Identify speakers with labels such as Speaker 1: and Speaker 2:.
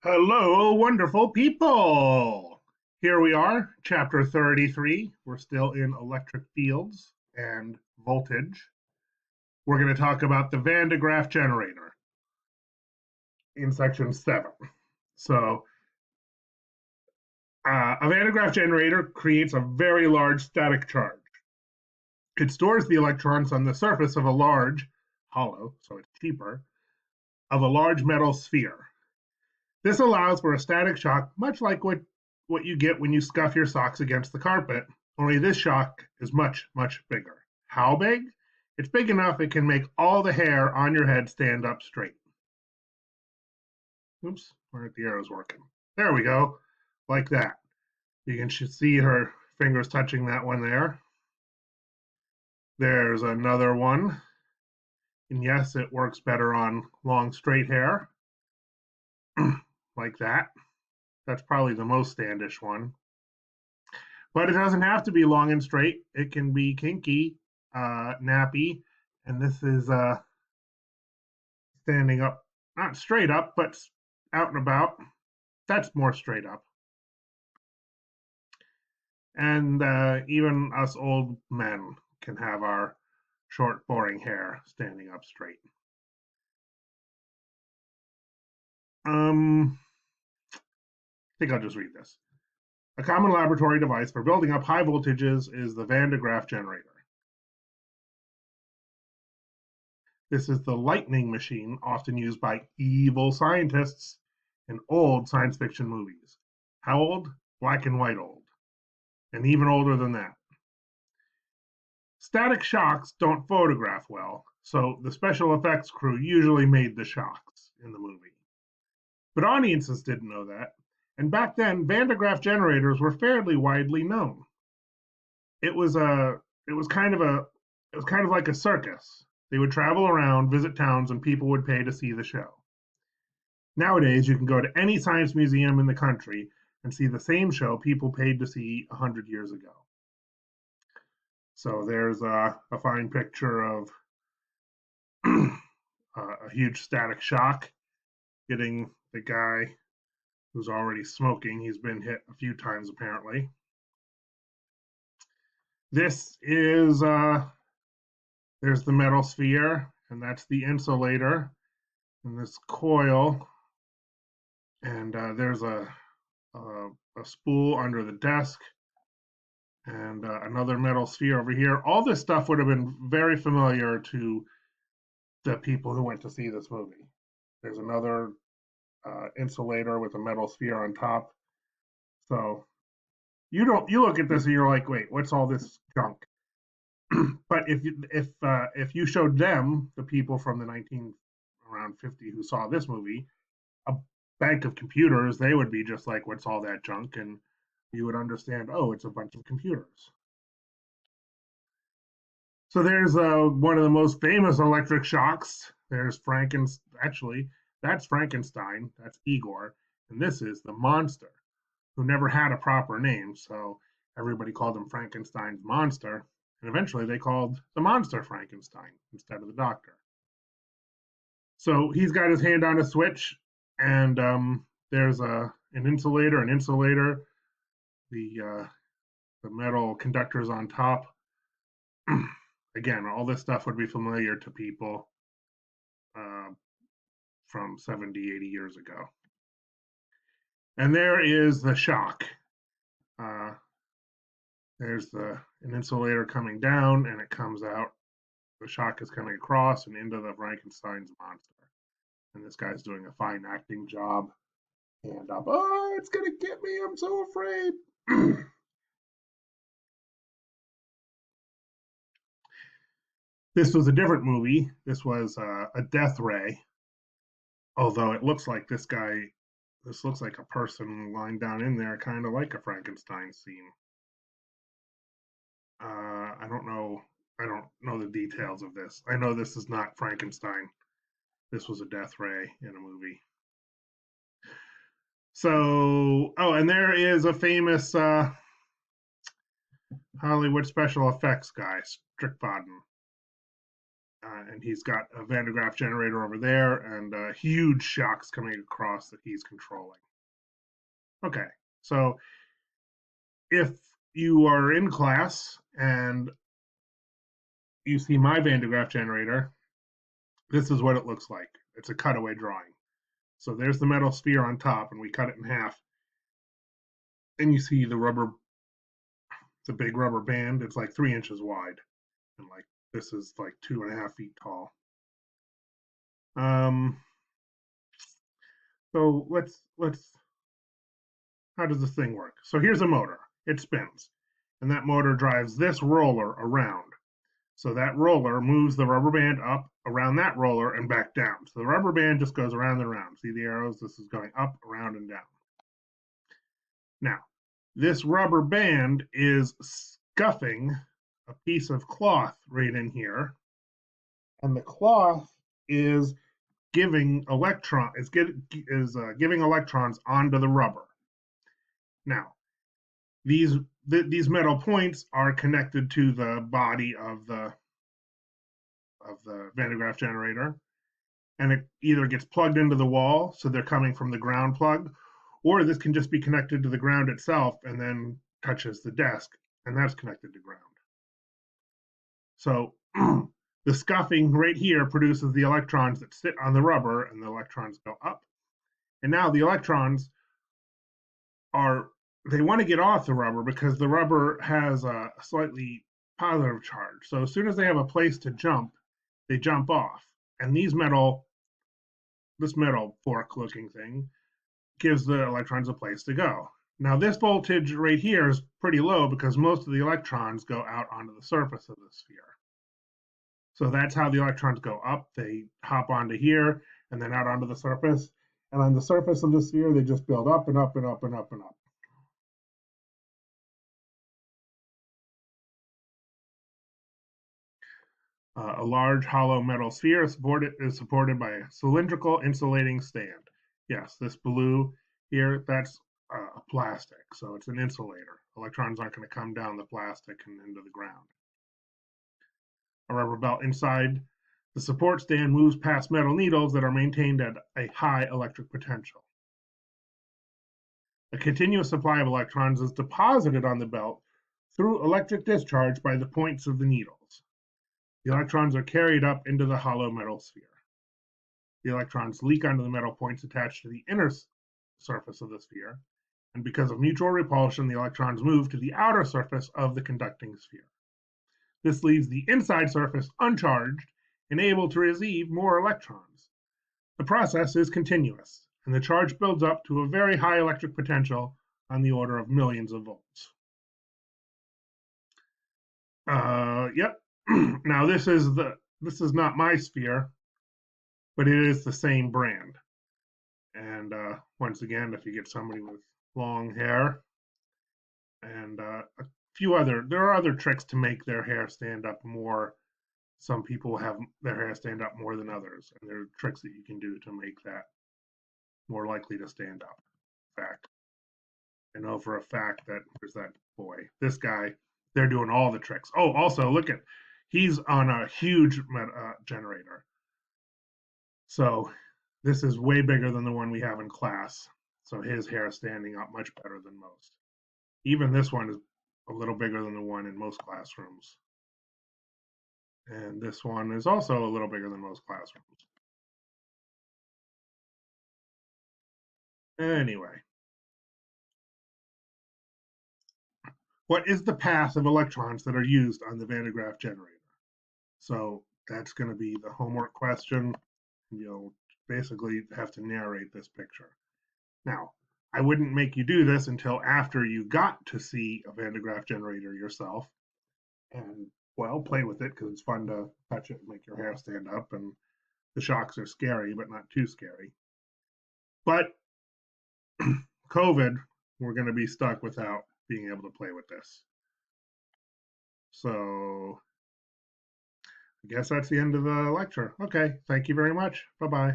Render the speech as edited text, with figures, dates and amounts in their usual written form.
Speaker 1: Hello, wonderful people! Here we are, chapter 33. We're still in electric fields and voltage. We're going to talk about the Van de Graaff generator in section 7. So, a Van de Graaff generator creates a very large static charge. It stores the electrons on the surface of a large, hollow, so it's cheaper, of a large metal sphere. This allows for a static shock, much like what you get when you scuff your socks against the carpet, only this shock is much, much bigger. How big? It's big enough it can make all the hair on your head stand up straight. Oops, why aren't the arrows working? There we go, like that. You can see her fingers touching that one there. There's another one. And yes, it works better on long straight hair, like that. That's probably the most standish one. But it doesn't have to be long and straight. It can be kinky, nappy, and this is standing up, not straight up, but out and about. That's more straight up. And even us old men can have our short, boring hair standing up straight. I think I'll just read this. A common laboratory device for building up high voltages is the Van de Graaff generator. This is the lightning machine often used by evil scientists in old science fiction movies. How old? Black and white old. And even older than that. Static shocks don't photograph well, so the special effects crew usually made the shocks in the movie. But audiences didn't know that, and back then Van de Graaff generators were fairly widely known. It was a it was kind of a it was kind of like a circus. They would travel around, visit towns, and people would pay to see the show. Nowadays, you can go to any science museum in the country and see the same show people paid to see 100 years ago. So there's a fine picture of a huge static shock getting the guy who's already smoking. He's been hit a few times apparently. This is there's the metal sphere, and that's the insulator, and this coil, and there's a spool under the desk, and another metal sphere over here. All this stuff would have been very familiar to the people who went to see this movie. There's another insulator with a metal sphere on top. So you look at this and you're like, wait, what's all this junk? But if you showed them, the people from the 19 around 50 who saw this movie, a bank of computers, they would be just like, what's all that junk? And you would understand, oh, it's a bunch of computers. So there's one of the most famous electric shocks. There's Actually, that's Frankenstein. That's Igor, and this is the monster, who never had a proper name. So everybody called him Frankenstein's monster, and eventually they called the monster Frankenstein instead of the doctor. So he's got his hand on a switch, and there's an insulator. The metal conductors on top. Again, all this stuff would be familiar to people uh, from 70, 80 years ago. And there is the shock. Uh, there's an insulator coming down, and it comes out. The shock is coming across and into the Frankenstein's monster. And this guy's doing a fine acting job. Hand up. Oh, it's going to get me. I'm so afraid. This was a different movie. This was a death ray. Although it looks like this looks like a person lying down in there, kind of like a Frankenstein scene. I don't know. I don't know the details of this. I know this is not Frankenstein. This was a death ray in a movie. So, oh, and there is a famous Hollywood special effects guy, Strickfaden. and he's got a Van de Graaff generator over there and huge shocks coming across that he's controlling. Okay, so if you are in class and you see my Van de Graaff generator, this is what it looks like. It's a cutaway drawing. So there's the metal sphere on top, and we cut it in half. And you see the big rubber band. It's like 3 inches wide, and like this is like 2.5 feet tall. Um, so let's how does this thing work? So here's a motor. It spins, and that motor drives this roller around. So that roller moves the rubber band up around that roller and back down. So the rubber band just goes around and around. See the arrows? This is going up, around, and down. Now, this rubber band is scuffing a piece of cloth right in here, and the cloth is giving giving electrons onto the rubber. Now, these metal points are connected to the body of the Van de Graaff generator, and it either gets plugged into the wall, so they're coming from the ground plug, or this can just be connected to the ground itself and then touches the desk, and that's connected to ground. So the scuffing right here produces the electrons that sit on the rubber, and the electrons go up. And now the electrons they want to get off the rubber because the rubber has a slightly positive charge. So as soon as they have a place to jump, they jump off. And this metal fork looking thing gives the electrons a place to go. Now this voltage right here is pretty low because most of the electrons go out onto the surface of the sphere. So that's how the electrons go up. They hop onto here and then out onto the surface. And on the surface of the sphere, they just build up and up and up and up and up. A large hollow metal sphere is supported by a cylindrical insulating stand. Yes, this blue here, that's a plastic, so it's an insulator. Electrons aren't going to come down the plastic and into the ground. A rubber belt inside the support stand moves past metal needles that are maintained at a high electric potential. A continuous supply of electrons is deposited on the belt through electric discharge by the points of the needles. The electrons are carried up into the hollow metal sphere. The electrons leak onto the metal points attached to the inner surface of the sphere, and because of mutual repulsion, the electrons move to the outer surface of the conducting sphere. This leaves the inside surface uncharged and able to receive more electrons. The process is continuous, and the charge builds up to a very high electric potential on the order of millions of volts. Yep. Now this is not my sphere, but it is the same brand. And once again, if you get somebody with long hair, and there are other tricks to make their hair stand up more. Some people have their hair stand up more than others, and there are tricks that you can do to make that more likely to stand up. In fact, I know for a fact that there's that boy, this guy, they're doing all the tricks. Oh, also look at, he's on a huge generator. So this is way bigger than the one we have in class. So his hair is standing up much better than most. Even this one is a little bigger than the one in most classrooms. And this one is also a little bigger than most classrooms. Anyway, what is the path of electrons that are used on the Van de Graaff generator? So that's going to be the homework question. You'll basically have to narrate this picture. Now, I wouldn't make you do this until after you got to see a Van de Graaff generator yourself. And, well, play with it because it's fun to touch it and make your hair stand up. And the shocks are scary, but not too scary. But COVID, we're going to be stuck without being able to play with this. So I guess that's the end of the lecture. Okay, thank you very much. Bye-bye.